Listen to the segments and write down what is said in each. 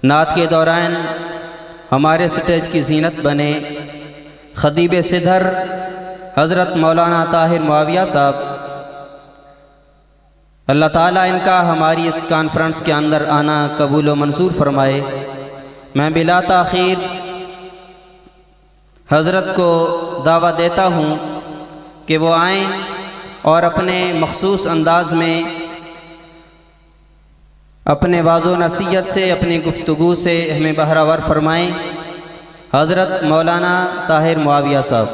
नात के दौरान हमारे स्टेज की जीनत बने खतीब सिदर हज़रत मौलाना ताहिर मुआविया साहब, अल्लाह ताला इनका हमारी इस कॉन्फ्रेंस के अंदर आना कबूल व मंजूर फरमाए। मैं बिला ताख़ीर हज़रत को दावा देता हूँ कि वो आएँ और अपने मखसूस अंदाज में अपने वाज़ो नसीहत से, अपनी गुफ्तगू से हमें बहरावर फरमाएँ। हज़रत मौलाना ताहिर मुआविया साहब।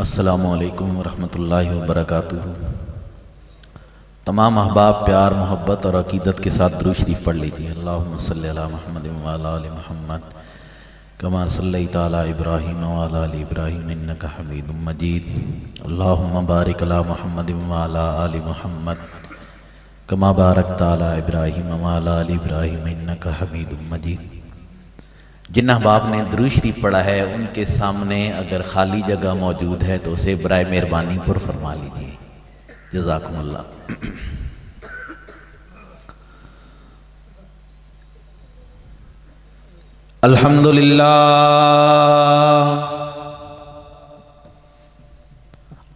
अस्सलामु अलैकुम वरहमतुल्लाहि वबरकातुहू। तमाम अहबाब प्यार मोहब्बत और अकीदत के साथ दुरूद शरीफ पढ़ लीजिए। अल्लाहुम्मा सल्लि अला मुहम्मद व अला आलि मुहम्मद कमा सल्लैता अला इब्राहीम व अला आलि इब्राहीम इन्नका हमीदुम मजीद। अल्लाहुम्मा बारिक अला मुहम्मद व अला आलि मुहम्मद कमा बारकता अला इब्राहीम व अला आलि इब्राहीम इन्नका हमीदुम मजीद। जिन अहबाब ने दुरूद शरीफ पढ़ा है उनके सामने अगर खाली जगह मौजूद है तो उसे बराए मेहरबानी पर फरमा लीजिए। जज़ाकुमुल्लाह। अल्हम्दुलिल्लाह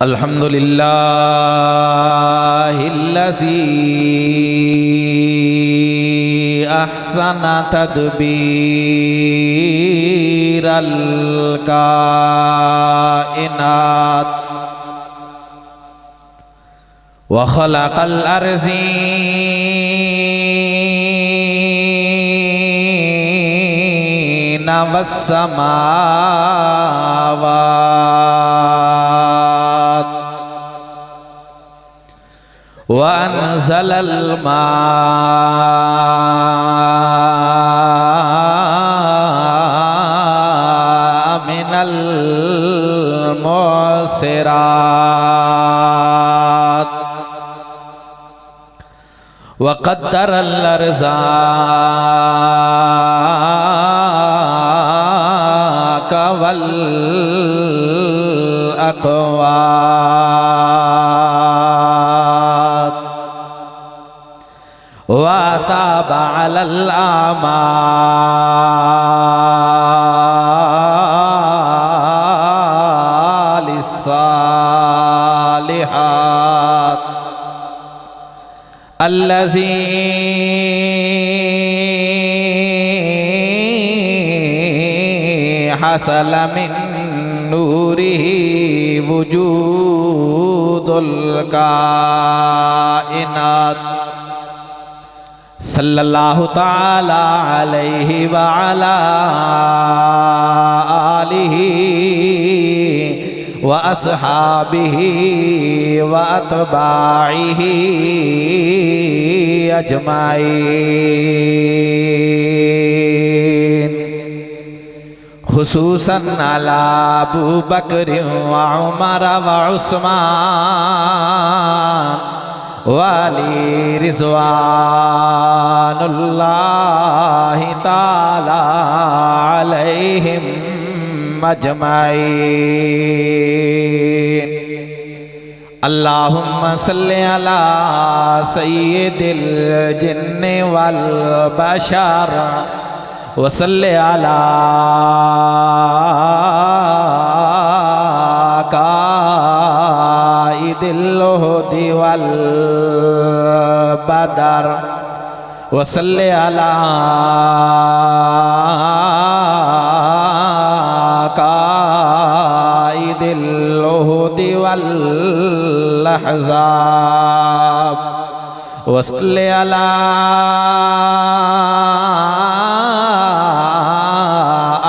अल्हम्दुलिल्लाहिल्लज़ी अहसना तदबीरल काइनात व खलक़ल अर्ज़ीना वस्समावात व अनज़लल मा'a मिनल मुअस्सिरात व क़द्दरल अर्ज़ाक़ वल अक़वात व अताबा अलल आमालिस सालिहात अल्लज़ी हसल मिन नूरिही वुजूदुल काइनात सल्लल्लाहु ताला अलैहि व अला आलिही व अस्हाबिही व अतबाइही अजमाइन। खुसूसन अला अबू बकर व उमर व उस्मान वाली रिज़वानुल्लाहि ताला अलैहिम अजमाइन। अल्लाहुम्मा सल्लि अला सय्यिदिल जिन्नि वल बशर व सल्लि अला काइदिल उहदी वल बदर व सल्लि अला काइदिल उहदी वल अहज़ाब व सल्लि अला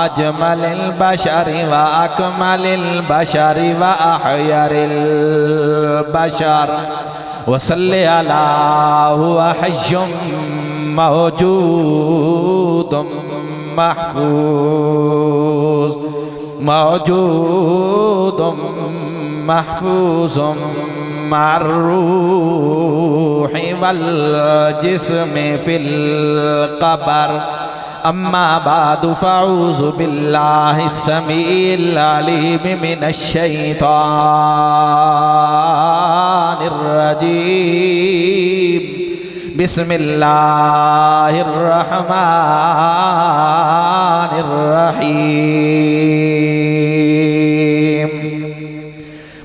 अजमलिल बशरि व अकमलिल बशरि व अहयरिल बशर व सल्लि अला हुवा हय्युम मौजूदुम महफूज मौजूद महफूज़ मर्रूह वल जिस्म फिल क़बर। अम्मा बादु फ़अऊज़ु बिल्लाहि समीइल अलीम मिनश शैतानिर रजीम। बिस्मिल्लाहिर रहमानिर रहीम।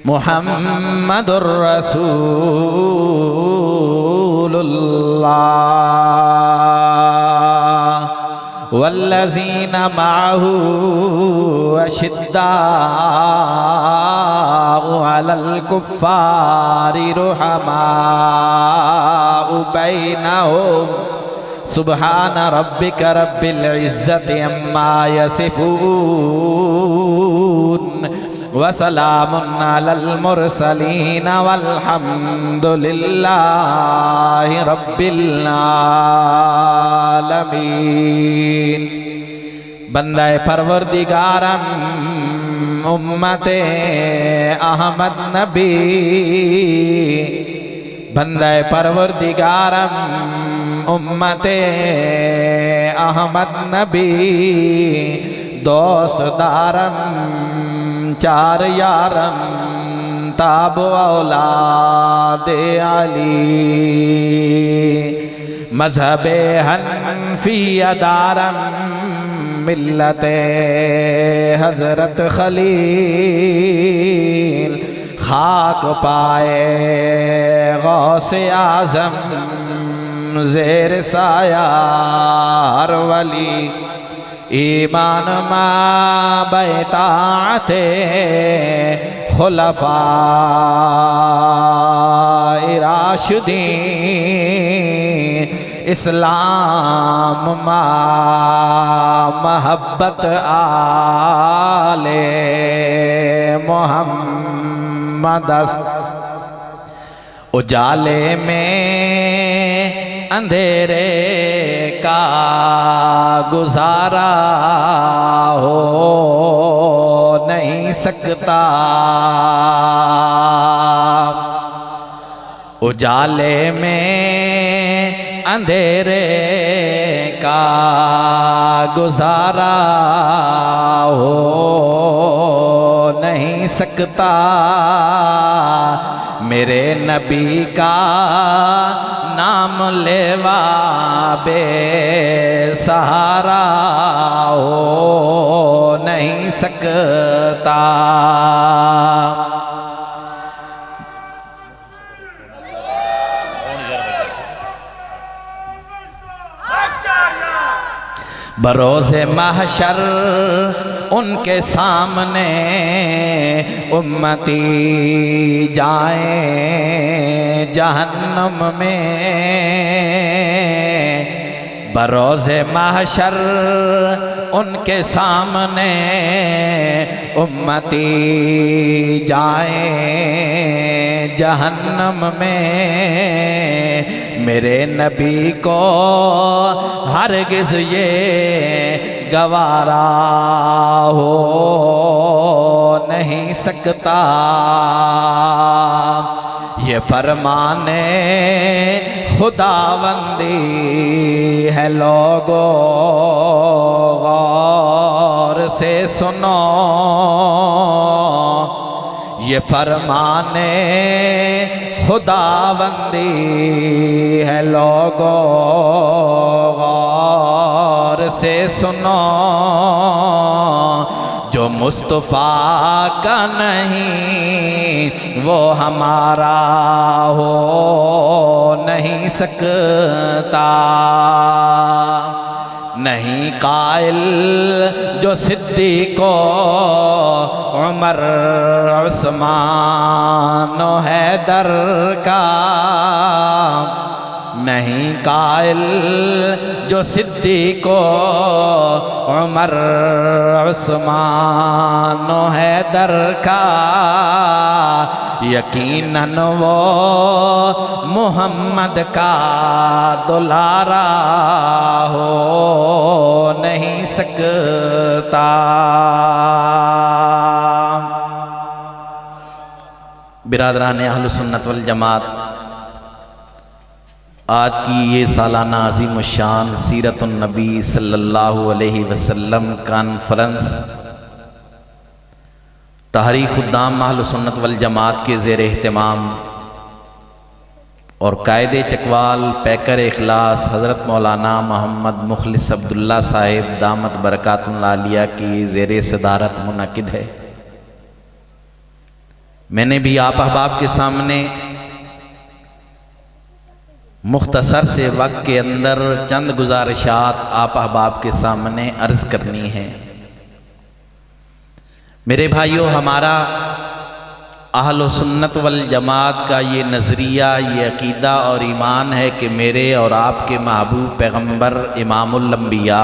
मुहम्मदुर रसूलुल्लाह वल्लज़ीना मअहू अशिद्दाउ अलल कुफ्फारि रुहमाउ बैनहुम। सुब्हान रब्बिका रब्बिल इज़्ज़ति अम्मा यसिफून वसलामुन अलल मुरसलीन वल्हम्दुलिल्लाहि रब्बिल आलमीन। बंदाए परवरदिगारम उम्मते अहमद नबी। बंदाए परवरदिगारम उम्मते अहमद नबी। दोस्त दारम चार यारम ताब औलादे अली। मज़हबे हनफिया दारम मिल्लते हज़रत खलील। खाक पाए गौसे आज़म ज़ेर साया हर वली। ईमान मा बैताते खुलफाए राशिदीन। इस्लाम मा महब्बत आले मोहम्मद। उजाले में अंधेरे का गुजारा हो नहीं सकता। उजाले में अंधेरे का गुजारा हो नहीं सकता। मेरे नबी का नाम लेवा बे सहारा हो नहीं सकता। बरोज़े महशर उनके सामने उम्मती जाए जहन्नम में। बरोज़े महशर उनके सामने उम्मती जाए जहन्नम में। मेरे नबी को हरगिज़ ये गवारा हो नहीं सकता। ये फरमाने खुदावंदी है लोगो गौर से सुनो। ये फरमाने खुदावंदी है लोगो गौर से सुनो। जो मुस्तफ़ा का नहीं वो हमारा हो नहीं सकता। नहीं कायल जो सिद्दीक़ो उमर उस्मान हैदर का। नहीं कायल जो सिद्दीक़ो उमर उस्मान हैदर का। यकीनन वो मोहम्मद का दुलारा हो नहीं सकता। बिरादरान अहल सुन्नत वल जमात, आज की ये सालाना अज़ीम शान सीरतुन नबी सल्लल्लाहु अलैहि वसल्लम कॉन्फ्रेंस तहरीक खुद्दाम अहल सुन्नत वल जमात के ज़ेर एहतमाम और कायदे चकवाल पैकर इखलास हज़रत मौलाना मोहम्मद मुखलिस अब्दुल्ला साहिब दामत बरकातुल आलिया की ज़ेर सदारत मुनक़िद है। मैंने भी आप अहबाब के सामने मुख्तसर से वक्त के अंदर चंद गुजारिशात आप अहबाब के सामने अर्ज़ करनी है। मेरे भाइयों, हमारा अहल सुन्नत वल जमात का ये नज़रिया, ये अकीदा और ईमान है कि मेरे और आपके महबूब पैगम्बर इमामुल अंबिया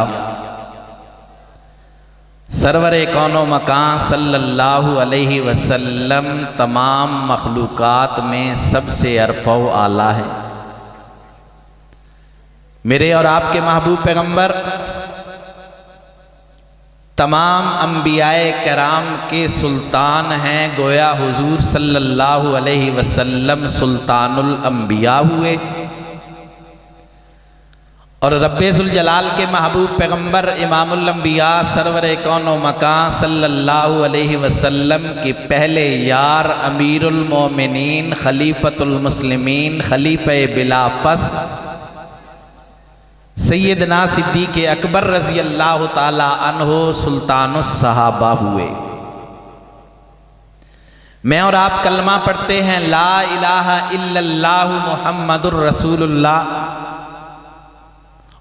सरवर कौनो मकान सल्लल्लाहु अलैहि वसल्लम तमाम मखलूक़ात में सबसे अरफ़ा व आला है। मेरे और आपके महबूब पैगम्बर तमाम अंबियाए कराम के सुल्तान हैं। गोया हुजूर सल्लल्लाहु अलैहि वसल्लम सुल्तानुल अंबिया हुए और रब्बे ज़ुल जलाल के महबूब पैगम्बर इमामुल अंबिया सरवर कौनो मकान सल्लल्लाहु अलैहि वसल्लम के पहले यार अमीरुल मोमिनीन खलीफतुल मुस्लिमीन खलीफे बिला फ़स्ल सैयदना सिद्दीक़ अकबर रज़ी अल्लाह ताला अन्हो सुल्तानुस सहाबा हुए। मैं और आप कलमा पढ़ते हैं ला इलाहा इल्लल्लाहु मुहम्मदुर रसूलुल्लाह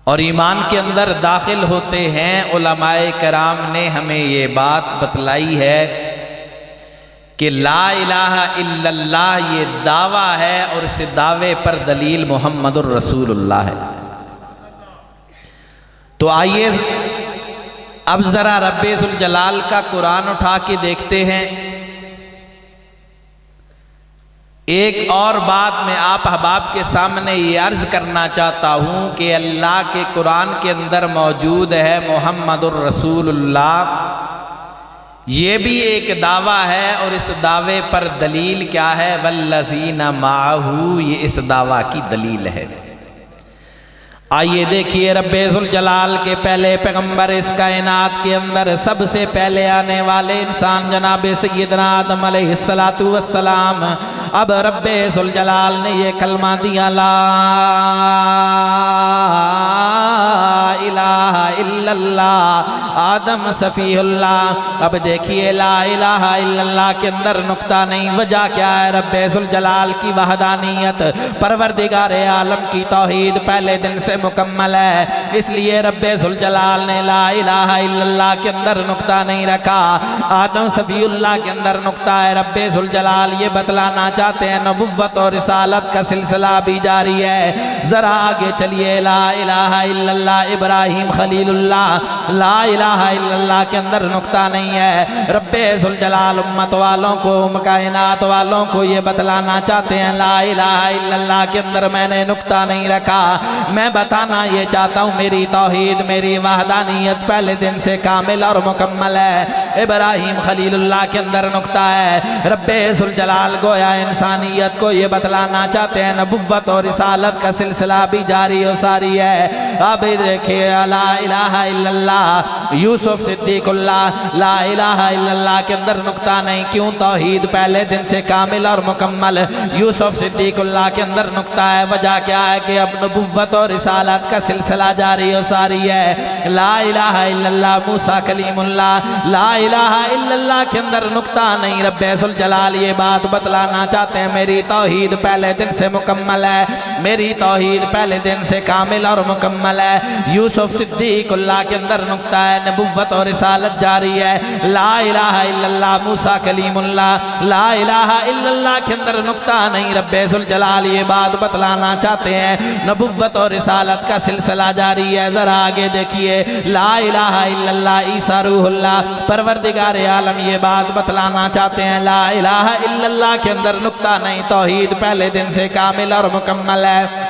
और ईमान के अंदर दाखिल होते हैं। उलमाए कराम ने हमें ये बात बतलाई है कि ला इलाहा इल्लल्लाह ये दावा है और इस दावे पर दलील मुहम्मदुर रसूलुल्लाह है। तो आइए अब ज़रा रब्बे ज़ुल जलाल का कुरान उठा के देखते हैं। एक और बात मैं आप अहबाब के सामने ये अर्ज़ करना चाहता हूँ कि अल्लाह के कुरान के अंदर मौजूद है मुहम्मदुर रसूलुल्लाह, ये भी एक दावा है और इस दावे पर दलील क्या है? वल्लज़ीना माअहू, ये इस दावा की दलील है। आइए देखिए, रब्बे ज़ुल जलाल के पहले पैगम्बर इस कायनात के अंदर सबसे पहले आने वाले इंसान जनाब सैयदना आदम अलैहिस्सलातु वस्सलाम। अब रब्बे ज़ुल जलाल ने ये कलमा दिया ला इलाहा इल्लल्लाह आदम सफ़ीहुल्लाह। अब देखिए ला इलाहा इल्लल्लाह के अंदर नुक्ता नहीं, वजह क्या है? रब्बे ज़ुल जलाल की वहदानियत, परवरदिगारे आलम की तौहीद पहले दिन से मुकम्मल है, इसलिए रब्बे ज़ुल जलाल ने ला इलाहा इल्लल्लाह के अंदर नुक्ता नहीं रखा। आदम सफ़ीउल्लाह के अंदर नुक्ता है। रब्बे ज़ुल जलाल ये बतलाना चाहते हैं नबुव्वत और रिसालत का सिलसिला भी जारी है। ज़रा आगे चलिए, ला इलाहा इल्लल्लाह इब्राहीम खलीलुल्लाह, ला इलाहा इल्लल्लाह के अंदर नुक्ता नहीं है। रब्बे ज़ुल जलाल उम्मत वालों को, कायनात वालों को ये बतलाना चाहते हैं ला इलाहा इल्लल्लाह के अंदर मैंने नुक्ता नहीं रखा। मैं बताना ये चाहता हूँ मेरी तौहीद, मेरी वहदानियत पहले दिन से कामिल और मुकम्मल है। इब्राहीम खलीलुल्लाह के अंदर नुक्ता है। रब्बे ज़ुल जलाल गोया इंसानियत को ये बतलाना चाहते हैं नबुव्वत और रिसालत का सिलसिला भी जारी और सारी है। अब देखिए ला इलाहा इल्लल्लाह यूसुफ सिद्दीकुल्लाह, ला इलाहा इल्लल्लाह के अंदर नुक्ता नहीं। क्यों? तौहीद पहले दिन से कामिल और मुकम्मल। यूसुफ सिद्दीकुल्लाह के अंदर नुक्ता है। वजह क्या है कि अब नबुव्वत और रिसालत का सिलसिला जारी और सारी है। ला इलाहा इल्लल्लाह मूसा कलीमुल्लाह, ला इलाहा इल्लल्लाह के अंदर नुक्ता नहीं। रब्बे ज़ुल जलाल ये बात बतलाना चाहते हैं मेरी तौहीद पहले दिन से मुकम्मल है, मेरी तौहीद पहले दिन से कामिल और मुकम्मल है। यूसुफ सिद्दीकुल्लाह के अंदर नुक्ता है, नबुव्वत और रिसालत जारी है। ला इलाहा इल्लल्लाह मूसा कलीमुल्लाह, ला इलाहा इल्लल्लाह के अंदर नुक्ता नहीं। रब्बे ज़ुल जलाल ये बात बतलाना चाहते हैं नबुव्वत और रिसालत का सिलसिला जारी है। ज़रा आगे देखिए, ला इलाहा इल्लल्लाह ईसा रूहुल्लाह, परवरदिगार आलम ये बात बतलाना चाहते हैं ला इलाहा इल्लल्लाह के अंदर नुक्ता नहीं। तौहीद पहले दिन से कामिल और मुकम्मल है।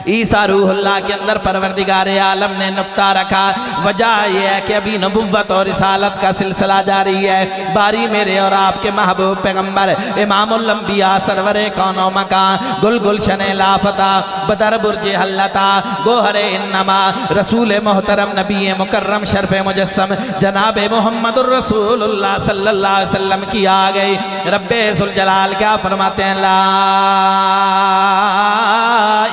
ईसा रूहुल्लाह के अंदर परवरदिगार आलम ने नुक्ता रखा। वजह यह है कि अभी नबुव्वत और रिसालत का सिलसिला जारी है। बारी मेरे और आपके महबूब पैगम्बर इमामुल अंबिया सरवरे कौनो मकान गुल गुलशन लाफता बदर बुर्ज हल्लता गोहरे इन्नमा रसूल मोहतरम नबी मुकर्रम शर्फ मुजस्सम जनाब मोहम्मदुर रसूलुल्लाह सल्लल्लाहु अलैहि वसल्लम की आ गई। रब्बे जुल जलाल क्या फरमाते हैं, ला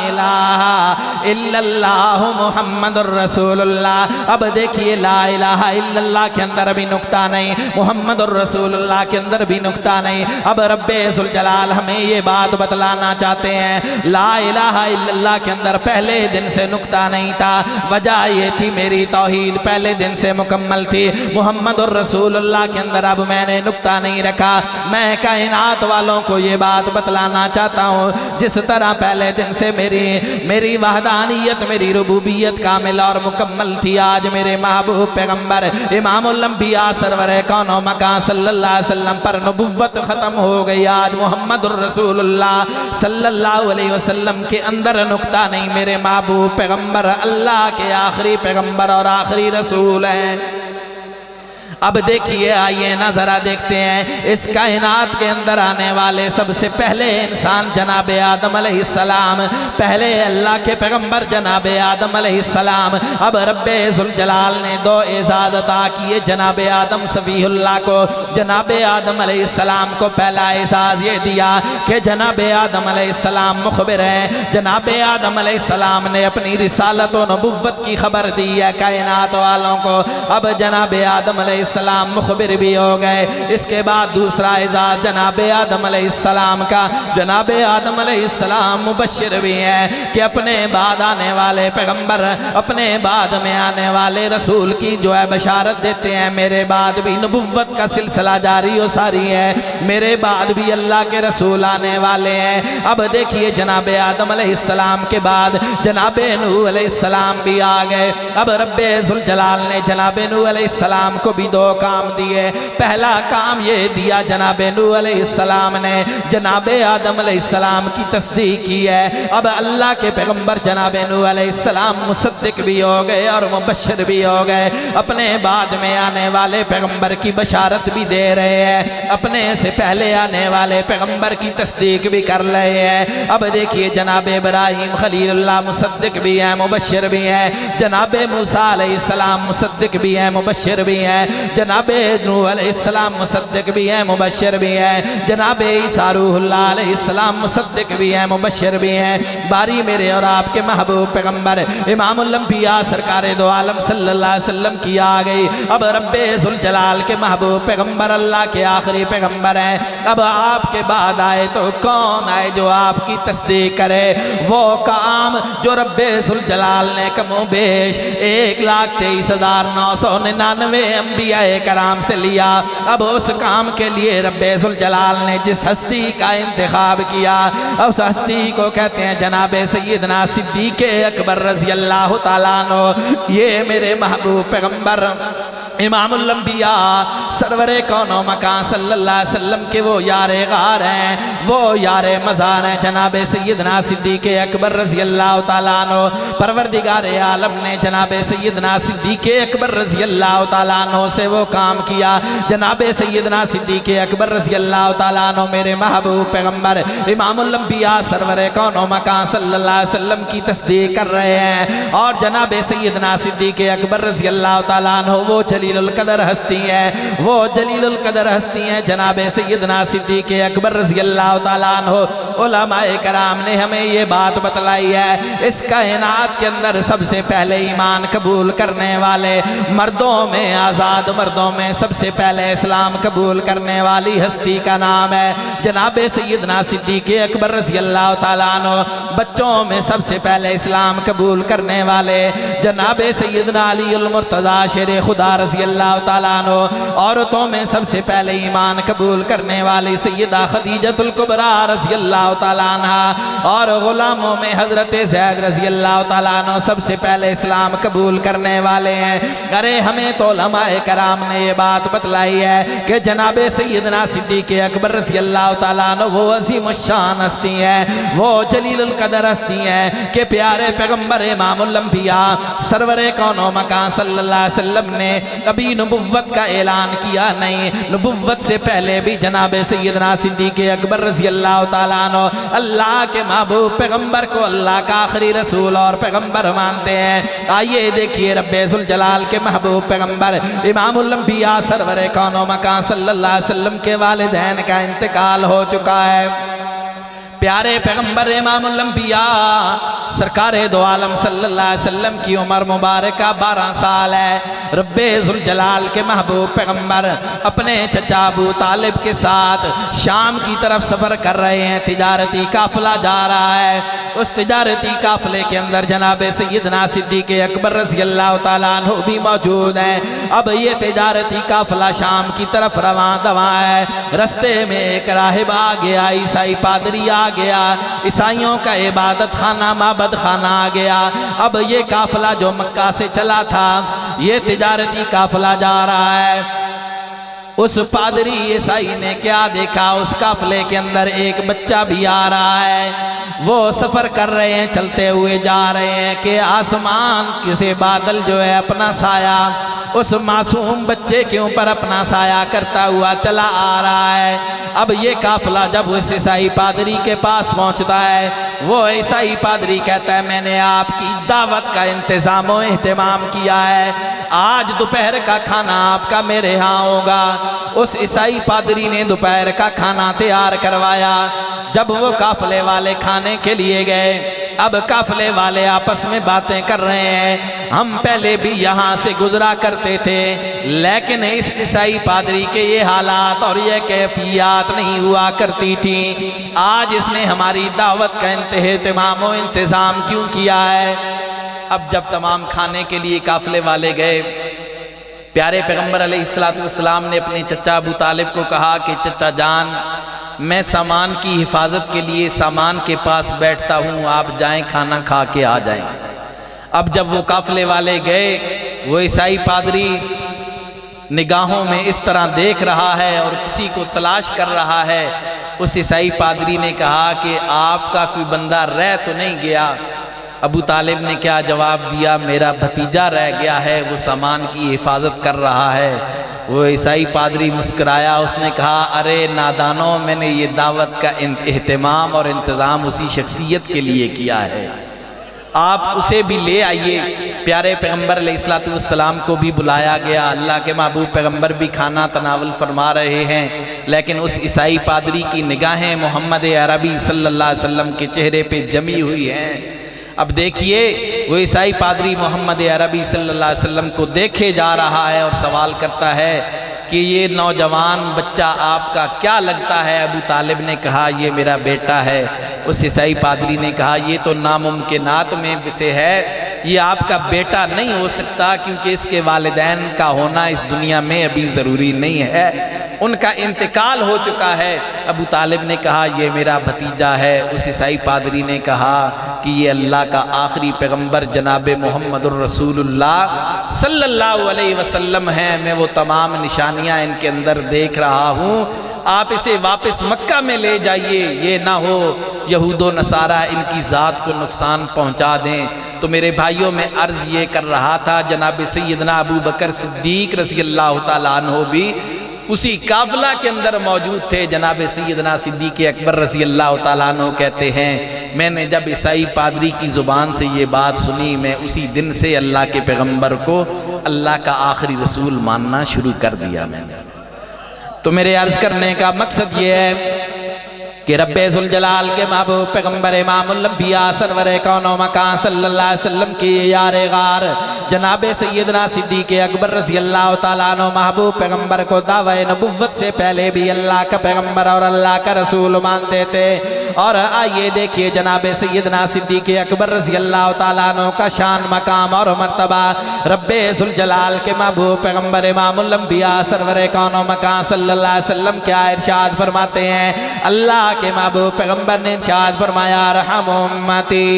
इलाहा इल्लल्लाहु मुहम्मदुर रसूलुल्लाह। अब देखिए ला इलाहा इल्लल्लाह के अंदर भी नुक्ता नहीं, मुहम्मदुर रसूलुल्लाह के अंदर भी नुक्ता नहीं। अब रब्बे जुल जलाल हमें ये बात बतलाना चाहते हैं, ला इलाहा इल्लल्लाह के अंदर पहले दिन से नुक्ता नहीं था। वजह ये थी मेरी तौहीद पहले दिन से मुकम्मल थी। मुहम्मदुर रसूलुल्लाह के अंदर अब मैंने नुक्ता नहीं रखा। मैं कायनात वालों को ये बात बतलाना चाहता हूँ, जिस तरह पहले दिन से मेरी वहदानियत मेरी रुबूबियत कामिल और मुकम्मल थी, आज मेरे महबूब पैगम्बर इमामुल अंबिया सरवरे कौनो मकान सल्लल्लाहु अलैहि वसल्लम पर नबुव्वत ख़त्म हो गई। आज मुहम्मदुर रसूलुल्लाह सल्लल्लाहु अलैहि वसल्लम के अंदर नुक्ता नहीं। मेरे महबूब पैगम्बर अल्लाह के आखिरी पैगम्बर और आखिरी रसूल हैं। अब देखिए, आइए ना जरा देखते हैं इस कायनात के अंदर आने वाले सबसे पहले इंसान जनाब आदम अलैहिस्सलाम, पहले अल्लाह के पैगंबर जनाब आदम अलैहिस्सलाम। अब रब्बे जुल जलाल ने दो एजाज़ अता किए जनाब आदम सफ़ीहुल्लाह को। जनाब आदम अलैहिस्सलाम को पहला एजाज़ ये दिया कि जनाब आदम अलैहिस्सलाम मुखबिर हैं। जनाब आदम अलैहिस्सलाम ने अपनी रिसालत व नबुव्वत की खबर दी है कायनात वालों को। अब जनाब आदम सलाम मुखबिर भी हो गए। इसके बाद दूसरा एजाज़ जनाब आदम अलैहिस्सलाम का, जनाब आदम अलैहिस्सलाम मुबश्शिर भी हैं कि अपने बाद आने वाले पैगंबर, अपने बाद में आने वाले रसूल की जो है बशारत देते हैं। मेरे बाद भी नबुव्वत का सिलसिला जारी और सारी है, मेरे बाद भी अल्लाह के रसूल आने वाले हैं। अब देखिए जनाब आदम अलैहिस्सलाम के बाद जनाब नूह अलैहिस्सलाम भी आ गए। अब रब्बे जुल जलाल ने जनाब नूह अलैहिस्सलाम को भी दो काम दिए। पहला काम ये दिया जनाब नूह अलैहिस्सलाम ने जनाब आदम अलैहिस्सलाम की तस्दीक की है। अब अल्लाह के पैगंबर जनाब नूह अलैहिस्सलाम मुसद्दिक भी हो गए और मुबश्शिर भी हो गए। अपने बाद में आने वाले पैगंबर की बशारत भी दे रहे हैं, अपने से पहले आने वाले पैगंबर की तस्दीक भी कर रहे हैं। अब देखिए जनाब इब्राहीम खलीलुल्लाह मुसद्दिक भी हैं, मुबश्शिर भी हैं। जनाब मूसा अलैहिस्सलाम मुसद्दिक भी हैं, मुबश्शिर भी हैं। जनाब नूह अलैहिस्सलाम मुसद्दिक भी हैं, मुबश्शिर भी हैं। जनाब ईसा रूहुल्लाह अलैहिस्सलाम मुसद्दिक भी हैं, मुबश्शिर भी हैं। बारी मेरे और आपके महबूब पैगंबर इमामुल अंबिया सरकार दो आलम सल्लल्लाहु अलैहि वसल्लम की आ गई। अब रब्बे जुल जलाल के महबूब पैगंबर अल्लाह के आखिरी पैगंबर हैं। अब आपके बाद आए तो कौन आए जो आपकी तस्दीक करे? वो काम जो रब्बे जुल जलाल ने कमोबेश 1,23,999 अंबिया कराम से लिया। अब उस काम के लिए रब्बे जुल जलाल ने जिस हस्ती का इंतखाब किया, उस हस्ती को कहते हैं जनाब सैयदना सिद्दीक़ अकबर रज़ी अल्लाह ताला अन्हु। ये मेरे महबूब पैगंबर इमामुल अंबिया सरवरे कौनो मकान सल्लल्लाहु अलैहि वसल्लम के वो यारे गार हैं, वो यारे मज़ार हैं जनाब सैयदना सिद्दीक़ अकबर रज़ी अल्लाह ताला अन्हु। परवरदिगार आलम ने जनाब सैयदना सिद्दीक़ अकबर रज़ी अल्लाह ताला अन्हु से वो काम किया। जनाब सैयदना सिद्दीक़ अकबर रज़ी अल्लाह ताला अन्हु मेरे महबूब पैगंबर इमामुल अंबिया सरवरे कौनो मकान सल्लल्लाहु अलैहि वसल्लम की तस्दीक कर रहे हैं। और जनाब सैयदना सिद्दीक़ अकबर रज़ी अल्लाह ताला अन्हु वो जलीलुल कदर हस्ती है, वो जलीलुल कदर हस्ती हैं जनाब सैयदना सिद्दीक़ अकबर रज़ी अल्लाह ताला अन्हु। उलमाए कराम ने हमें ये बात बतलाई है, इस कायनात के अंदर सबसे पहले ईमान कबूल करने वाले मर्दों में, आज़ाद मर्दों में सबसे पहले इस्लाम कबूल करने वाली हस्ती का नाम है जनाब सैयदना सिद्दीक़ अकबर रज़ी अल्लाह ताला अन्हु। बच्चों में सबसे पहले इस्लाम कबूल करने वाले जनाब सैयदना अली उल मुर्तज़ा शेर खुदा रज़ी अल्लाह ताला अन्हु। और औरतों में सबसे पहले ईमान कबूल करने वाली सैयदा खदीजतुल कुबरा रज़ी अल्लाह ताला अन्हा और गुलामों में हजरत ज़ैद रज़ी अल्लाह ताला अन्हु सबसे पहले इस्लाम कबूल करने वाले हैं। अरे हमें तो उलमाए कराम ने ये बात बतलाई है कि जनाब सैयदना सिद्दीक़ अकबर रज़ी अल्लाह ताला अन्हु वो अज़ीम शान हस्ती हैं, वो जलीलुल कदर हस्ती हैं कि प्यारे पैगम्बर इमामुल अंबिया सरवरे कौनो मकान सल्लल्लाहु अलैहि वसल्लम ने कभी नबुव्वत का ऐलान किया नहीं। नबुव्वत से पहले भी जनाब सैयदना सिद्दीक़ अकबर रज़ी अल्लाह ताला अन्हु अल्लाह के महबूब पैगम्बर को अल्लाह का आखिरी रसूल और पैगम्बर मानते हैं। आइए देखिए रब्बे ज़ुल जलाल के महबूब पैगम्बर इमामुल अंबिया सरवरे कौनो मकान सल्लल्लाहु अलैहि वसल्लम के वालिदैन का इंतकाल हो चुका है। प्यारे पैगम्बर इमामुल अंबिया सरकार दो आलम सल्लल्लाहु अलैहि वसल्लम की उम्र मुबारक 12 साल है। रब्बे ज़ुल जलाल के महबूब पैगम्बर अपने चचा अबू तालिब के साथ शाम की तरफ सफ़र कर रहे हैं। तिजारती काफ़िला जा रहा है। उस तिजारती काफ़िले के अंदर जनाब सैयदना सिद्दीक़ अकबर रज़ी अल्लाह ताला अन्हु भी मौजूद हैं। अब ये तिजारती काफ़िला शाम की तरफ रवां दवा है। रस्ते में एक राहिब आ गया, ईसाई पादरी आ गया, ईसाइयों का इबादत खाना माबद खाना आ गया। अब ये काफ़िला जो मक्का से चला था, ये तिजारती काफ़िला जा रहा है। उस पादरी ईसाई ने क्या देखा, उस काफ़िले के अंदर एक बच्चा भी आ रहा है। वो सफ़र कर रहे हैं, चलते हुए जा रहे हैं कि आसमान किसी बादल जो है अपना साया उस मासूम बच्चे के ऊपर अपना साया करता हुआ चला आ रहा है। अब ये काफ़िला जब उस ईसाई पादरी के पास पहुंचता है, वो ईसाई पादरी कहता है मैंने आपकी दावत का इंतज़ाम व एहतमाम किया है, आज दोपहर का खाना आपका मेरे यहाँ होगा। उस ईसाई पादरी ने दोपहर का खाना तैयार करवाया। जब वो काफ़िले वाले खाने के लिए गए, अब काफ़िले वाले आपस में बातें कर रहे हैं, हम पहले भी यहाँ से गुजरा करते थे, लेकिन इस ईसाई पादरी के ये हालात और ये कैफियत नहीं हुआ करती थी। आज इसने हमारी दावत का एहतमाम व इंतज़ाम क्यों किया है। अब जब तमाम खाने के लिए काफ़िले वाले गए, प्यारे पैगम्बर अलैहिस्सलातु वस्सलाम ने अपने चचा अबू तालिब को कहा कि चचा जान, मैं सामान की हिफाजत के लिए सामान के पास बैठता हूँ, आप जाएं खाना खा के आ जाएं। अब जब वो काफ़िले वाले गए, वो ईसाई पादरी निगाहों में इस तरह देख रहा है और किसी को तलाश कर रहा है। उस ईसाई पादरी ने कहा कि आपका कोई बंदा रह तो नहीं गया। अबू तालिब ने क्या जवाब दिया, मेरा भतीजा रह गया है, वो सामान की हिफाजत कर रहा है। वो ईसाई पादरी मुस्कराया, उसने कहा अरे नादानों, मैंने ये दावत का एहतमाम और इंतज़ाम उसी शख्सियत के लिए किया है, आप उसे भी ले आइए। प्यारे पैगम्बर अलैहिस्सलातु वस्सलाम को भी बुलाया गया। अल्लाह के महबूब पैगम्बर भी खाना तनावल फरमा रहे हैं, लेकिन उस ईसाई पादरी की निगाहें मोहम्मद अरबी सल्लल्लाहु अलैहि वसल्लम के चेहरे पे जमी हुई हैं। अब देखिए, वो ईसाई पादरी मोहम्मद अरबी सल्लल्लाहु अलैहि वसल्लम को देखे जा रहा है और सवाल करता है कि ये नौजवान बच्चा आपका क्या लगता है। अबू तालिब ने कहा ये मेरा बेटा है। उस ईसाई पादरी ने कहा ये तो नामुमकिनात में से है, ये आपका बेटा नहीं हो सकता, क्योंकि इसके वालिदैन का होना इस दुनिया में अभी ज़रूरी नहीं है, उनका इंतकाल हो चुका है। अबू तालिब ने कहा ये मेरा भतीजा है। उस ईसाई पादरी ने कहा कि ये अल्लाह का आखिरी पैगम्बर जनाब मोहम्मदुर रसूलुल्लाह सल्लल्लाहु अलैहि वसल्लम हैं, मैं वो तमाम निशानियाँ इनके अंदर देख रहा हूँ, आप इसे वापस मक्का में ले जाइए, ये ना हो यहूदो नसारा इनकी ज़ात को नुकसान पहुँचा दें। तो मेरे भाइयों में अर्ज़ ये कर रहा था, जनाब सैयदना अबू बकर सिद्दीक़ रज़ी अल्लाह ताला अन्हु भी उसी काफ़िला के अंदर मौजूद थे। जनाब सैयदना सिद्दीक़ अकबर रज़ी अल्लाह ताला अन्हु कहते हैं, मैंने जब ईसाई पादरी की ज़ुबान से ये बात सुनी, मैं उसी दिन से अल्लाह के पैगम्बर को अल्लाह का आखिरी रसूल मानना शुरू कर दिया मैंने। तो मेरे अर्ज़ करने का मकसद ये है कि रब्बे ज़ुल जलाल के महबूब पैगम्बर इमामुल अंबिया सरवर कौनो मकान सल्लल्लाहु अलैहि वसल्लम की यारे गार जनाबे सैयदना सिद्दीक़ अकबर रज़ी अल्लाह तआला अन्हु महबूब पैगम्बर को दावा नबुव्वत से पहले भी अल्लाह का पैगम्बर और अल्लाह का रसूल मानते थे। और आइए देखिए जनाबे सैयदना सिद्दीक़ अकबर रज़ी अल्लाह तआला अन्हु का शान मकाम और मर्तबा रब्बे ज़ुल जलाल के महबूब पैगम्बर इमामुल अंबिया सरवर कौनो मकान सल्लल्लाहु अलैहि वसल्लम क्या इरशाद फरमाते हैं। अल्लाह के महबूब पैगम्बर ने इरशाद फरमाया रहम उम्मती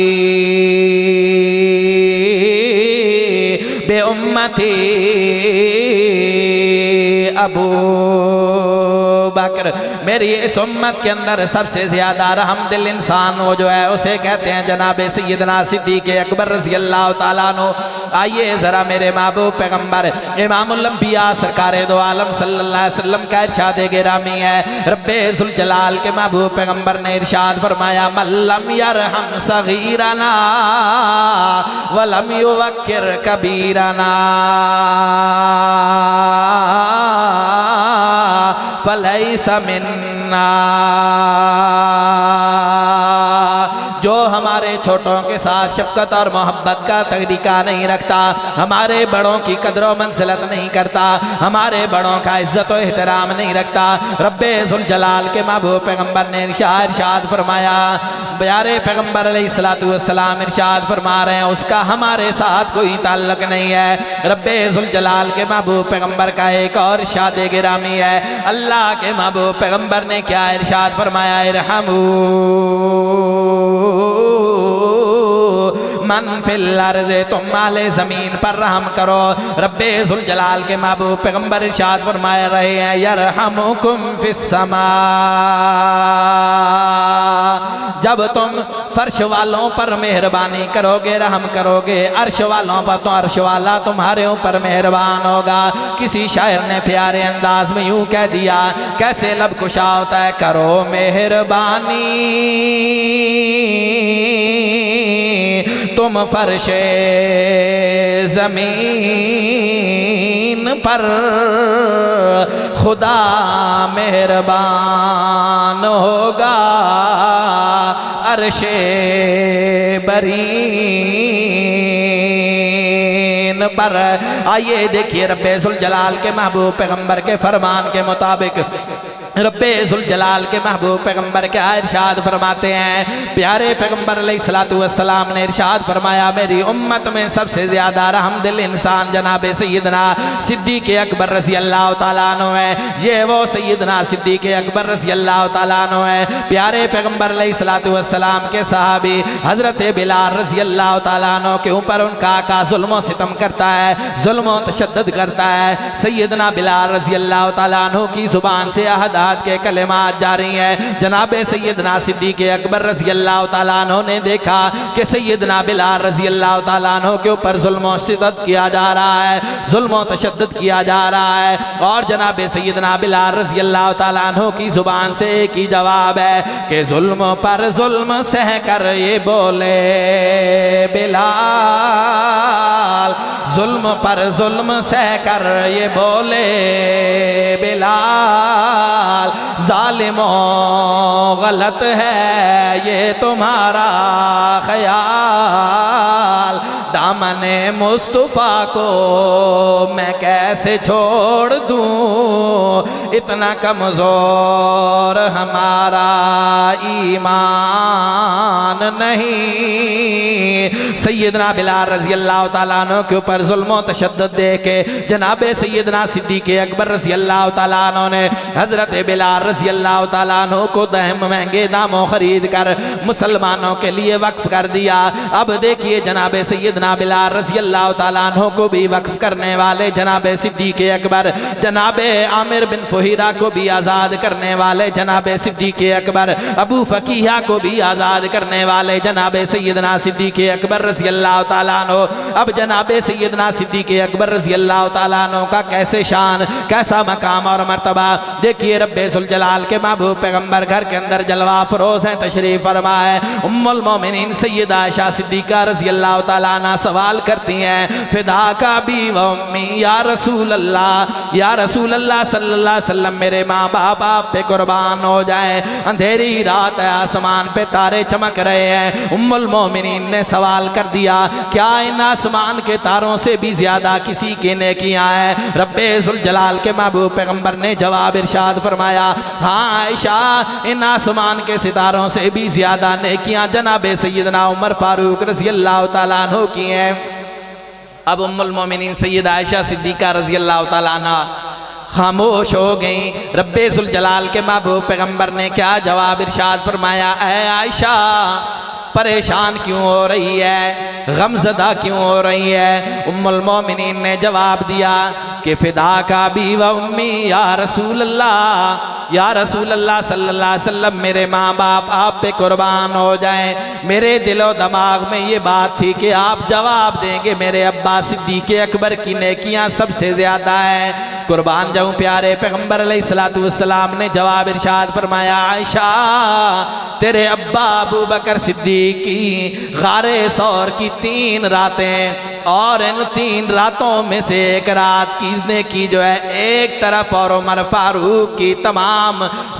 बे उम्मती अबू बकर, मेरी इस उम्मत के अंदर सबसे ज्यादा रहम दिल इंसान वो जो है उसे कहते हैं जनाबे सैयदना सिद्दीक़ अकबर रज़ी अल्लाह तआला अन्हु। आइए ज़रा मेरे महबूब पैगम्बर इमामुल अंबिया सरकारे दो आलम सल्लल्लाहु अलैहि वसल्लम का इरशाद गिरामी है। रब्बे ज़ुल जलाल के महबूब पैगम्बर ने इरशाद फरमाया मल्लम यरहम सगीरना वलम युवक्किर कबीरना फलैसा मिन्ना, जो हमारे छोटों के साथ शफ़क़त और मोहब्बत का तरीक़ा नहीं रखता, हमारे बड़ों की कदर व मंज़िलत नहीं करता, हमारे बड़ों का इज़्ज़त व एहतराम नहीं रखता। रब्बे ज़ुल जलाल के महबूब पैगम्बर ने इरशाद फरमाया, प्यारे पैगम्बर अलैहिस्सलातु वस्सलाम इरशाद फरमा रहे हैं उसका हमारे साथ कोई ताल्लुक़ नहीं है। रब्बे ज़ुल जलाल के महबूब पैगम्बर का एक और इरशाद गिरामी है। अल्लाह के महबूब पैगम्बर ने क्या इरशाद फरमाया, इरहमू मन फिल अर्ज़, तुम माले ज़मीन पर रहम करो। रब्बे ज़ुल जलाल के महबूब पैगम्बर इरशाद फरमा रहे हैं यरहमुकुम फिस्समा, जब तुम फर्श वालों पर मेहरबानी करोगे रहम करोगे, अर्श वालों पर तो अर्श वाला तुम्हारे ऊपर मेहरबान होगा। किसी शायर ने प्यारे अंदाज में यूं कह दिया, कैसे लब कुशा होता है, करो मेहरबानी तुम फर्शे ज़मीन पर, खुदा मेहरबान होगा अर्शे बरीन पर। आइए देखिए रब्बे ज़ुल जलाल के महबूब पैगम्बर के फरमान के मुताबिक रब्बे ज़ुल जलाल के महबूब पैगम्बर क्या इरशाद फरमाते हैं। प्यारे पैगम्बर अलैहिस्सलातु वस्सलाम ने इरशाद फरमाया मेरी उम्मत में सबसे ज़्यादा रहमदिल इंसान जनाबे सैयदना सिद्दीक़ अकबर रज़ी अल्लाह तआला अन्हु है। ये वो सैयदना सिद्दीक़ अकबर रज़ी अल्लाह तआला अन्हु है। प्यारे पैगम्बर अलैहिस्सलातु वस्सलाम के सहाबी हज़रत बिलाल रज़ी अल्लाह तआला अन्हु के ऊपर उनका आका जुल्म व सितम करता है, जुल्म व तशद्दुद करता है। सैयदना बिलाल रज़ी अल्लाह तआला अन्हु की ज़ुबान से अहदाद के कलिमात जारी हैं। जनाबे सैयदना सिद्दीक़ अकबर रज़ी अल्लाह तआला अन्हु ने देखा कि सैयदना बिलाल रज़ी अल्लाह तआला अन्हु के ऊपर जुल्म व सितम किया जा रहा है, जुल्म व तशद्दुद किया जा रहा है। और जनाबे सैयदना बिलाल रज़ी अल्लाह तआला अन्हु की ज़ुबान से एक ही जवाब है कि जुल्म पर जुल्म सह कर ये बोले बिलाल, जुल्म पर जुल्म सह कर ये बोले बिलाल, जालिमों गलत है ये तुम्हारा ख्याल, दामने मुस्तफ़ा को मैं कैसे छोड़ दूँ, इतना कमज़ोर हमारा ईमान नहीं। सैयदना बिलाल रज़ी अल्लाह तआला अन्हु के ऊपर जुल्म व तशद्दुद दे के जनाबे सैयदना सिद्दीक़ अकबर रज़ी अल्लाह तआला अन्हु ने हज़रत बिलाल रज़ी अल्लाह तआला अन्हु को महंगे दामों खरीद कर मुसलमानों के लिए वक्फ कर दिया। अब देखिए जनाबे सैयदना बिलाल रज़ी अल्लाह तआला अन्हु को भी वक्फ करने वाले जनाबे सिद्दीक़ अकबर, जनाबे आमिर बिन फुहीरा को भी आज़ाद करने वाले जनाबे सिद्दीक़ अकबर, अबू फ़कीहा को भी आज़ाद करने वाले जनाबे सैयदना सिद्दीक़ अकबर रज़ी अल्लाह ताला अन्हु। अब जनाबे सैयदना सिद्दीक़ अकबर रज़ी अल्लाह ताला अन्हु का कैसे शान, कैसा मकाम और मर्तबा। देखिए रब्बे जुल जलाल के महबूब पैगंबर घर के अंदर जलवा फरोज हैं, तशरीफ फरमा है। उम्मुल मोमिनीन सैयदा आयशा सिद्दीक़ा रज़ी अल्लाह ताला अन्हा सवाल करती हैं, फिदा का भी व उम्मी या रसूल अल्लाह, या रसूल अल्लाह सल्लल्लाहु अलैहि वसल्लम, मेरे माँ बाप आप पे कुर्बान हो जाए। अंधेरी रात है, आसमान पे तारे चमक रहे हैं। उम्मुल मोमिनीन ने सवाल कर दिया, क्या इन आसमान के तारों से भी ज्यादा किसी की नेकियां हैं? रब्बे जुल जलाल के महबूब पैगंबर ने जवाब इरशाद फरमाया, हाँ आयशा, इन आसमान के सितारों से भी ज्यादा नेकियां जनाबे सैयदना उमर फारूक रज़ी अल्लाह ताला अन्हु की हैं। अब उम्मुल मोमिनीन सैयदा आयशा सिद्दीक़ा रज़ी अल्लाह ताला अन्हा खामोश हो गई। रब्बे जुल जलाल के महबूब पैगंबर ने क्या जवाब इरशाद फरमाया, ऐ आयशा, परेशान क्यों हो रही है, गमज़दा क्यों हो रही है? उम्मुल मोमिनीन ने जवाब दिया कि फिदा का भी व उम्मी या रसूल अल्लाह, या रसूल अल्लाह सल्लल्लाहु अलैहि वसल्लम, मेरे माँ बाप आप पे कुर्बान हो जाएं। मेरे दिलो दिमाग में ये बात थी कि आप जवाब देंगे मेरे अब्बा सिद्दीक़ अकबर की नेकियां सबसे ज़्यादा है, कुर्बान जाऊँ। प्यारे पैगंबर अलैहिस्सलातु वस्सलाम ने जवाब इरशाद फरमाया, आयशा, तेरे अब्बा अबू बकर सिद्दीक़ की गारे सौर की 3 रातें, और इन 3 रातों में से एक रात किसने की जो है एक तरफ, और उमर फारूक की तमाम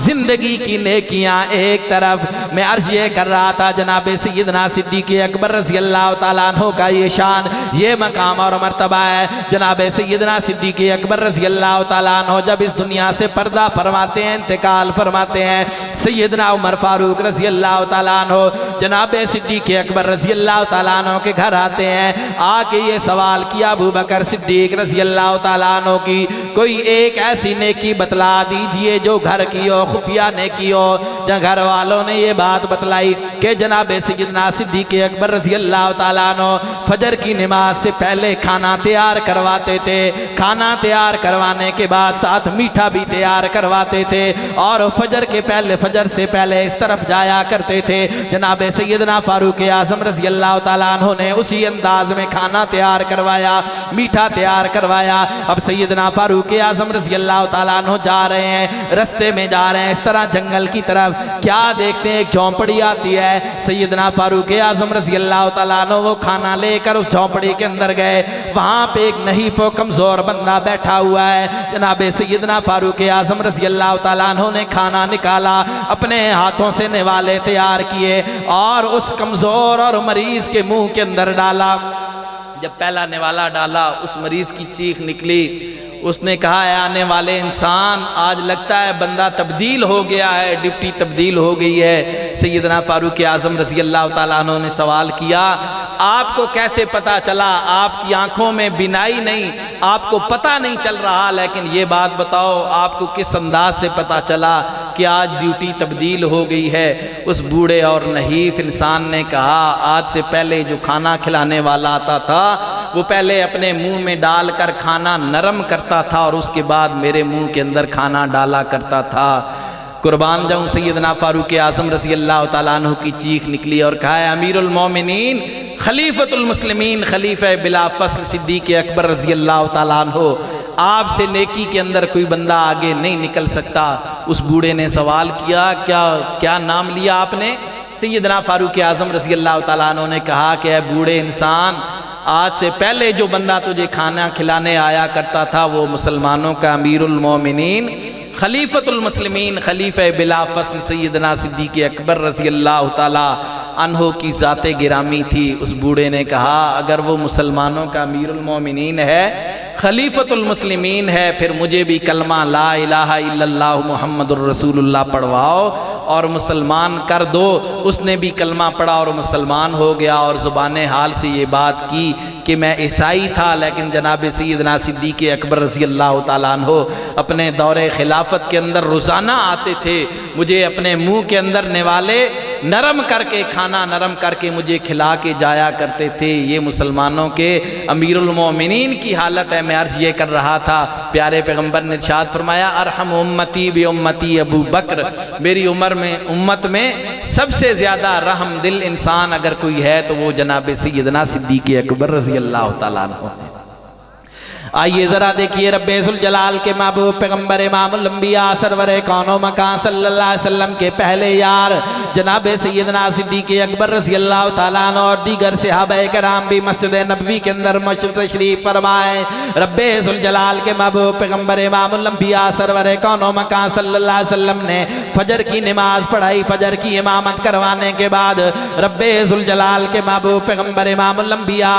जिंदगी की नेकियां एक तरफ। मैं अर्ज ये कर रहा था, जनाबे सैयदना सिद्दीक़ अकबर रज़ी अल्लाह ताला अन्हु का ये शान, ये मकाम और मर्तबा है। जनाबे सैयदना सिद्दीक़ अकबर रज़ी अल्लाह ताला अन्हु जब इस दुनिया से पर्दा फरमाते हैं, इंतकाल फरमाते हैं, सैयदना उमर फारूक रज़ी अल्लाह ताला अन्हु जनाबे सिद्दीक़ अकबर रज़ी अल्लाह ताला अन्हु के घर आते हैं। आके ये सवाल किया, अबू बकर सिद्दीक़ रज़ी अल्लाह ताला अन्हु की कोई एक ऐसी नेकी बतला दीजिए जो घर की हो, खुफिया नेकी हो। जहाँ घर वालों ने ये बात बतलाई कि जनाबे सैयदना सिद्दीक़ अकबर रज़ी अल्लाह ताला अन्हु फजर की नमाज से पहले खाना तैयार करवाते थे, खाना तैयार करवाने के बाद साथ मीठा भी तैयार करवाते थे, और फजर के पहले, फजर से पहले इस तरफ जाया करते थे। जनाबे सैयदना फारूक आज़म रज़ी अल्लाह ताला अन्हु ने उसी अंदाज में खाना तैयार करवाया, मीठा तैयार करवाया। अब सैयदना फारूक आज़म रज़ी अल्लाह ताला अन्हु जा रहे हैं, रस्ते में जा रहे हैं इस तरह जंगल की तरफ, क्या देखते हैं एक झोंपड़ी आती है। सैयदना फारूक आज़म रज़ी अल्लाह ताला अन्हु वो खाना लेकर उस झोंपड़ी के अंदर गए। वहाँ पे एक नहीफ व कमज़ोर बंदा बैठा हुआ है। जनाबे सैयदना फारूक आज़म रज़ी अल्लाह ताला अन्हु ने खाना निकाला, अपने हाथों से निवाले तैयार किए और उस कमज़ोर और मरीज़ के मुंह के अंदर डाला। जब पहला निवाला डाला, उस मरीज़ की चीख निकली। उसने कहा, है आने वाले इंसान, आज लगता है बंदा तब्दील हो गया है, डिप्टी तब्दील हो गई है। सैयदना फारूक आज़म रज़ी अल्लाह ताला अन्हु ने सवाल किया, आपको कैसे पता चला? आपकी आंखों में बिनाई नहीं, आपको पता नहीं चल रहा, लेकिन ये बात बताओ आपको किस अंदाज से पता चला कि आज ड्यूटी तब्दील हो गई है? उस बूढ़े और नहीफ इंसान ने कहा, आज से पहले जो खाना खिलाने वाला आता था वो पहले अपने मुंह में डालकर खाना नरम करता था और उसके बाद मेरे मुंह के अंदर खाना डाला करता था। कुर्बान जाऊँ, सैयदना फारूक आज़म रज़ी अल्लाह ताला अन्हु की चीख निकली और कहा, अमीरुल मोमिनीन, खलीफतुल मुस्लिमीन, खलीफा बिला फस्ल सिद्दीक़ अकबर रज़ी अल्लाह ताला अन्हु, आपसे नेकी के अंदर कोई बंदा आगे नहीं निकल सकता। उस बूढ़े ने सवाल किया, क्या नाम लिया आपने? सैयदना फारूक आज़म रज़ी अल्लाह ताला अन्हु ने कहा कि बूढ़े इंसान, आज से पहले जो बंदा तुझे खाना खिलाने आया करता था वो मुसलमानों का अमीरुल मोमिनीन, खलीफतुल मुस्लिमीन, खलीफा बिला फस्ल सैयदना सिद्दीक़ अकबर रज़ी अल्लाह ताला अन्हु की ज़ाते गिरामी थी। उस बूढ़े ने कहा, अगर वो मुसलमानों का अमीरुल मोमिनीन है, खलीफतुल मुस्लिमीन है, फिर मुझे भी कलमा ला इलाहा इल्लल्लाह मुहम्मदुर रसूलुल्लाह पढ़वाओ और मुसलमान कर दो। उसने भी कलमा पढ़ा और मुसलमान हो गया और ज़ुबान हाल से ये बात की कि मैं ईसाई था, लेकिन जनाब सैयदना सिद्दीक़ अकबर रज़ी अल्लाह ताला अन्हु अपने दौरे खिलाफत के अंदर रोज़ाना आते थे, मुझे अपने मुंह के अंदर निवाले नरम करके खाना नरम करके मुझे खिला के जाया करते थे। ये मुसलमानों के अमीरुल मोमिनीन की हालत है। मैं अर्ज़ ये कर रहा था, प्यारे पैगम्बर ने इरशाद फरमाया अरहम उम्मती बि उम्मती अबू बकर, मेरी उम्मत में सबसे ज़्यादा रहम दिल इंसान अगर कोई है तो वो जनाब सैयदना सिद्दीक़ अकबर रज़ी अल्लाह तआला अन्हु। आइए ज़रा देखिए रब्बे ज़ुल जलाल के महबूब पैगम्बर इमामुल अंबिया सरवरे कौनो मकान सल्लल्लाहु अलैहि वसल्लम के पहले यार जनाब सैयदना सिद्दीक़ अकबर रज़ी अल्लाह तआला अन्हु और दीगर सहाबाए कराम भी मस्जिद नबवी के अंदर मशरिक़ तशरीफ़ फरमाए। रब्बे ज़ुल जलाल के महबूब पैगम्बर इमामुल अंबिया सरवरे कौनो मकान सल्लल्लाहु अलैहि वसल्लम ने फजर की नमाज पढ़ाई। फजर की इमामत करवाने के बाद रब्बे ज़ुल जलाल के महबूब पैगम्बर इमामुल अंबिया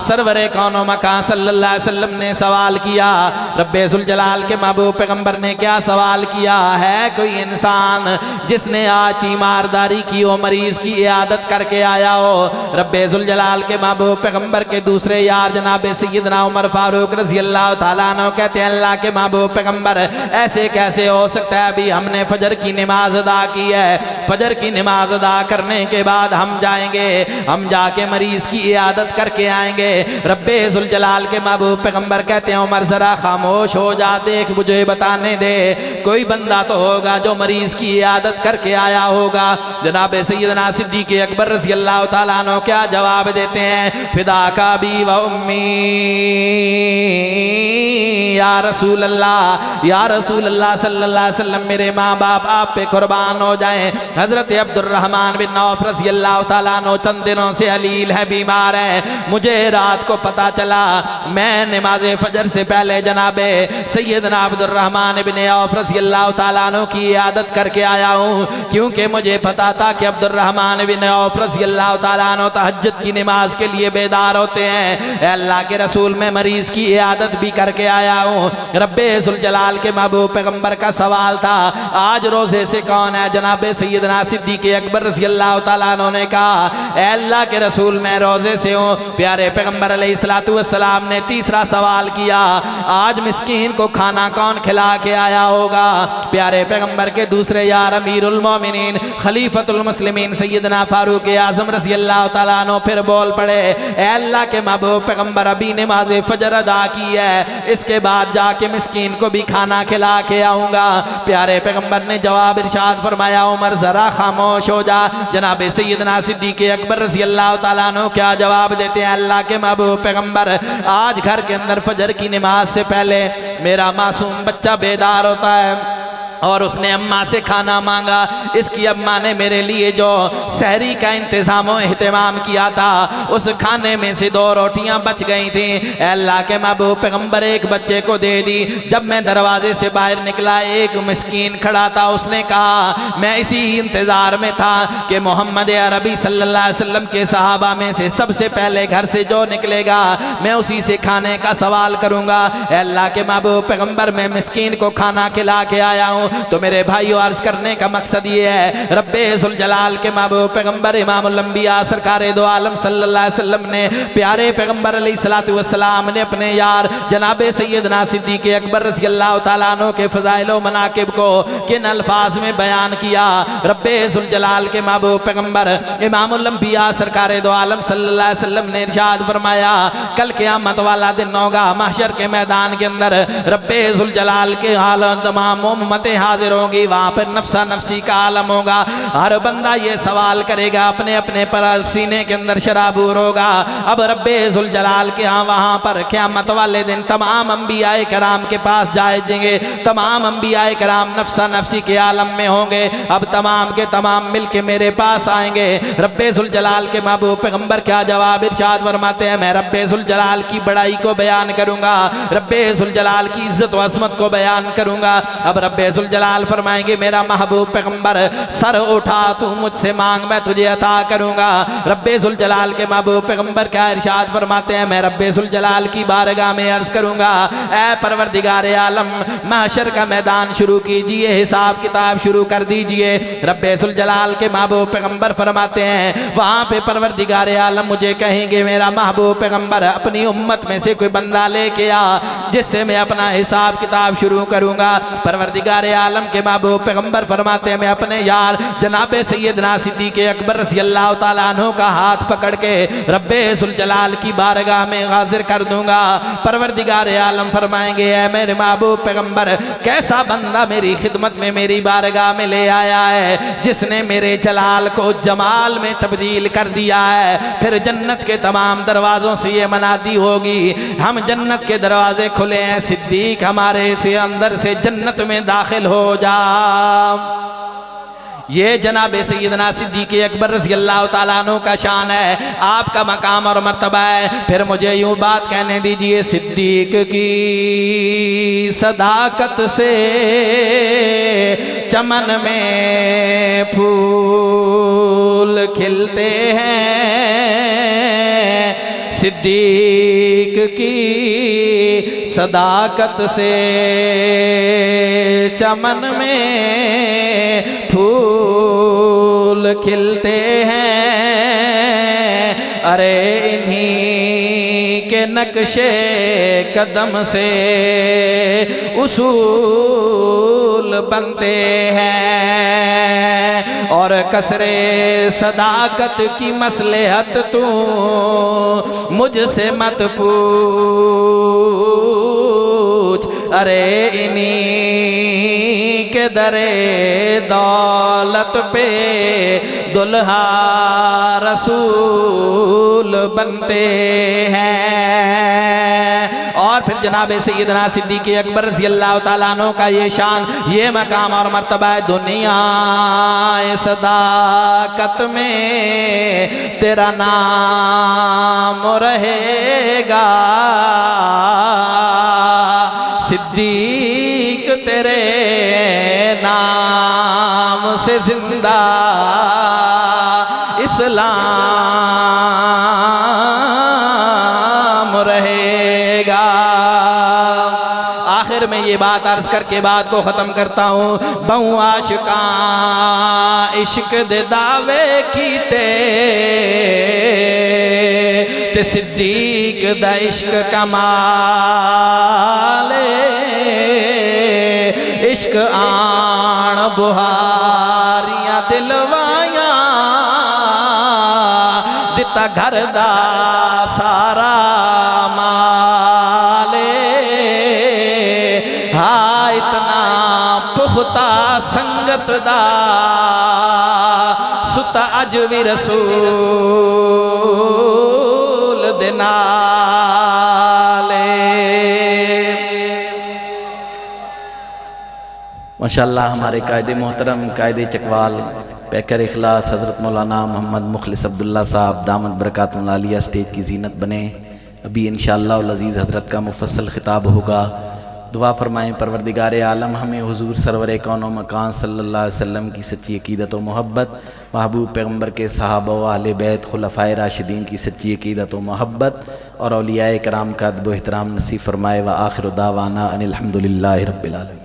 सरवरे कौनो मकान सल्लल्लाहु अलैहि वसल्लम ने सवाल किया। रब्बे ज़ुल जलाल के महबूब पैगम्बर ने क्या सवाल किया है? कोई इंसान जिसने आज तीमारदारी की हो, मरीज की इयादत करके आया हो। रब्बे ज़ुल जलाल के महबूब पैगम्बर के दूसरे यार जनाब सैयदना उमर फारूक रज़ी अल्लाह तआला अन्हु कहते हैं अल्लाह के महबूब पैगम्बर ऐसे कैसे हो सकता है? अभी हमने फजर की नमाज अदा की है, फजर की नमाज अदा करने के बाद हम जाएंगे, हम जाके मरीज की इयादत करके आएंगे। रब्बे ज़ुल जलाल के महबूब पैगम्बर कहते हैं उमर जरा खामोश हो जा, देख मुझे बताने दे, कोई बंदा तो होगा जो मरीज की इयादत करके आया होगा। जनाब सैयदना सिद्दीक़ अकबर रज़ी अल्लाह तआला अन्हु क्या जवाब देते हैं? फिदा का बी व उम्मी या रसूल अल्लाह सल्लल्लाहु अलैहि वसल्लम, मेरे माँ बाप आप पे कुर्बान हो जाएं। हजरत अब्दुर्रहमान बिन औफ रज़ी अल्लाह तआला अन्हु चंद दिनों से अलील है, बीमार है। मुझे रात को पता चला, मैं नमाज फजर से पहले जनाबे सैयदना अब्दुर्रहमान बिन औफ रज़ी अल्लाह तआला अन्हु की इयादत करके आया हूँ, क्योंकि मुझे पता था कि अब्दुर्रहमान बिन औफ रज़ी अल्लाह तआला अन्हु तहज्जुद की नमाज के लिए बेदार होते हैं। अल्लाह के रसूल मैं मरीज की इयादत भी करके आया हूँ। रब्बे ज़ुल जलाल के महबूब पैगम्बर का सवाल था आज रोजे से कौन है? जनाबे सैयदना सिद्दीक़ अकबर रज़ी अल्लाह तआला अन्हु ने कहा अल्लाह के रसूल मैं रोजे से हूँ। प्यारे पैगम्बर अलैहिस्सलातु वस्सलाम ने तीसरा सवाल किया आज मिस्कीन को खाना कौन खिला के आया होगा? प्यारे पैगम्बर के दूसरे यार अमीरुल मोमिनीन खलीफतुल मुस्लिमीन सैयदना फारूक आज़म रज़ी अल्लाह तआला अन्हु फिर बोल पड़े अल्लाह के महबूब पैगम्बर अभी नमाज फजर अदा की है, इसके बाद जाके मिस्कीन को भी खाना खिला के आऊँगा। प्यारे पैगम्बर ने जवाब इरशाद फरमाया उमर ज़रा खामोश हो जा। जनाब सैयदना सिद्दीक़ अकबर रज़ी अल्लाह तआला अन्हु क्या जवाब देते हैं? अल्लाह के महबूब पैगम्बर आज घर के अंदर फजर की नमाज से पहले मेरा मासूम बच्चा बेदार होता है और उसने अम्मा से खाना मांगा। इसकी अम्मा ने मेरे लिए जो सहरी का इंतज़ाम व एहतमाम किया था उस खाने में से 2 रोटियां बच गई थी। अल्लाह के महबूब पैगम्बर एक बच्चे को दे दी। जब मैं दरवाजे से बाहर निकला एक मिस्कीन खड़ा था, उसने कहा मैं इसी इंतज़ार में था कि मोहम्मद अरबी सल्लल्लाहु अलैहि वसल्लम के सहाबा में से सबसे पहले घर से जो निकलेगा मैं उसी से खाने का सवाल करूँगा। अल्लाह के महबूब पैगम्बर मैं मिस्कीन को खाना खिला के आया हूँ। तो मेरे भाइयों अर्ज करने का मकसद ये है रब्बे ज़ुल जलाल के महबूब पैगम्बर इमामुल अंबिया सरकार दो आलम सल्लल्लाहु अलैहि वसल्लम ने प्यारे पैगम्बर अलैहिस्सलातु वस्सलाम ने अपने यार जनाब सैयदना सिद्दीक़ अकबर रज़ी अल्लाह तआला अन्हु के फ़ज़ाइल व मनाक़िब को किन अल्फाज में बयान किया। रब्बे ज़ुल जलाल के महबूब पैगम्बर इमामुल अंबिया सरकार दो आलम सल्लल्लाहु अलैहि वसल्लम ने इरशाद फरमाया कल क़यामत वाला दिन होगा, महशर के मैदान के अंदर रब्बे ज़ुल जलाल के आलम तमाम उम्मतें हाजिर होंगी, वहाँ पर नफ्सा नफ्सी का आलम होगा। हर बंदा ये सवाल करेगा अपने अपने पर सीने के अंदर शराबूर होगा। अब रब्बे ज़ुल जलाल के यहाँ वहाँ पर क़यामत वाले दिन तमाम अंबियाए कराम के पास जाएंगे, तमाम अंबियाए कराम नफ्सा नफ्सी के आलम में होंगे। अब तमाम के तमाम मिल के मेरे पास आएंगे। रब्बे ज़ुल जलाल के महबूब पैगम्बर क्या जवाब इरशाद फरमाते हैं? मैं रब्बे ज़ुल जलाल की बड़ाई को बयान करूँगा, रब्बे ज़ुल जलाल की इज़्ज़त व अज़मत को बयान करूँगा। अब रब्बे ज़ुल जलाल फरमाएंगे मेरा महबूब पैगम्बर सर उठा तू मुझसे मांग मैं तुझे अता करूँगा। रब्बे ज़ुल जलाल के महबूब पैगम्बर क्या इरशाद फरमाते हैं? मैं रब्बे ज़ुल जलाल की बारगाह में अर्ज़ करूँगा ऐ परवरदिगार आलम महशर का मैदान शुरू कीजिए, हिसाब किताब शुरू कर दीजिए। रब्बे ज़ुल जलाल के महबूब पैगम्बर फरमाते हैं वहाँ पे परवरदिगार आलम मुझे कहेंगे मेरा महबूब पैगम्बर अपनी उम्मत में से कोई बंदा लेके आ जिससे मैं अपना हिसाब किताब शुरू करूँगा। परवरदिगार आलम के महबूब पैगंबर फरमाते हैं मैं अपने यार जनाब सैयदना सिद्दीक़ अकबर रज़ी अल्लाह ताला अन्हु का हाथ पकड़ के रब्बे ज़ुल जलाल की बारगाह में हाजिर कर दूंगा। परवरदिगार आलम फरमाएंगे ऐ मेरे महबूब पैगंबर, कैसा बंदा मेरी खिदमत में मेरी बारगाह में ले आया है जिसने मेरे जलाल को जमाल में तब्दील कर दिया है। फिर जन्नत के तमाम दरवाज़ों से ये मनादी होगी, हम जन्नत के दरवाजे खुले हैं, सिद्दीक हमारे से अंदर से जन्नत में दाखिल हो जा। ये जनाब सैयदना सिद्दीक़ अकबर रज़ी अल्लाह ताला अन्हु का शान है, आपका मकाम और मर्तबा है। फिर मुझे यूँ बात कहने दीजिए, सिद्दीक की सदाकत से चमन में फूल खिलते हैं, सिद्दीक की सदाकत से चमन में फूल खिलते हैं। अरे इन्हीं के नक्शे कदम से उसूल बनते हैं और कसरे सदाकत की मसलहत तू मुझसे मत पूछ। अरे इन्हीं के दरे दौलत पे दुल्हा रसूल बनते हैं। और फिर जनाब सैयदना सिद्दीक़ अकबर रज़ी अल्लाह ताला अन्हु का ये शान, ये मकाम और मर्तबा है, दुनिया सदाकत में तेरा नाम रहेगा, सिद्दीक तेरे नाम से जिंदा इस्लाम रहेगा। आखिर में ये बात अर्ज करके बात को ख़त्म करता हूँ। बहु आशिका इश्क दे दावे कीते ते सिद्दीक दा इश्क कमाले, इश्क आन बुहारियां दिलवाया दिता घर दा सारा माले। हाँ इतना पुख्ता संगत दा सुत अज भी रसूल दे नाले। माशाअल्लाह हमारे कायदे मोहतरम कायदे चकवाल पैकर इखलास हज़रत मौलाना मोहम्मद मुखलिस अब्दुल्ला साहब दामद बरकातुल आलिया स्टेज की जीनत बने। अभी इंशाअल्लाह अज़ीज़ हज़रत का मुफस्सल खिताब होगा। दुआ फरमाएँ परवरदिगार आलम हमें हुजूर सरवर कौनो मकान सल्लल्लाहु अलैहि वसल्लम की सच्ची अक़ीदत व मोहब्बत, महबूब पैगम्बर के सहाबा व अहले बैत खुलफ़ाए राशिदीन की सच्ची अक़ीदत व मोहब्बत और औलियाए कराम का अदब व एहतराम नसीब फरमाए। व आखिर दावाना अनिल हम्दुलिल्लाहि रब्बिल आलमीन।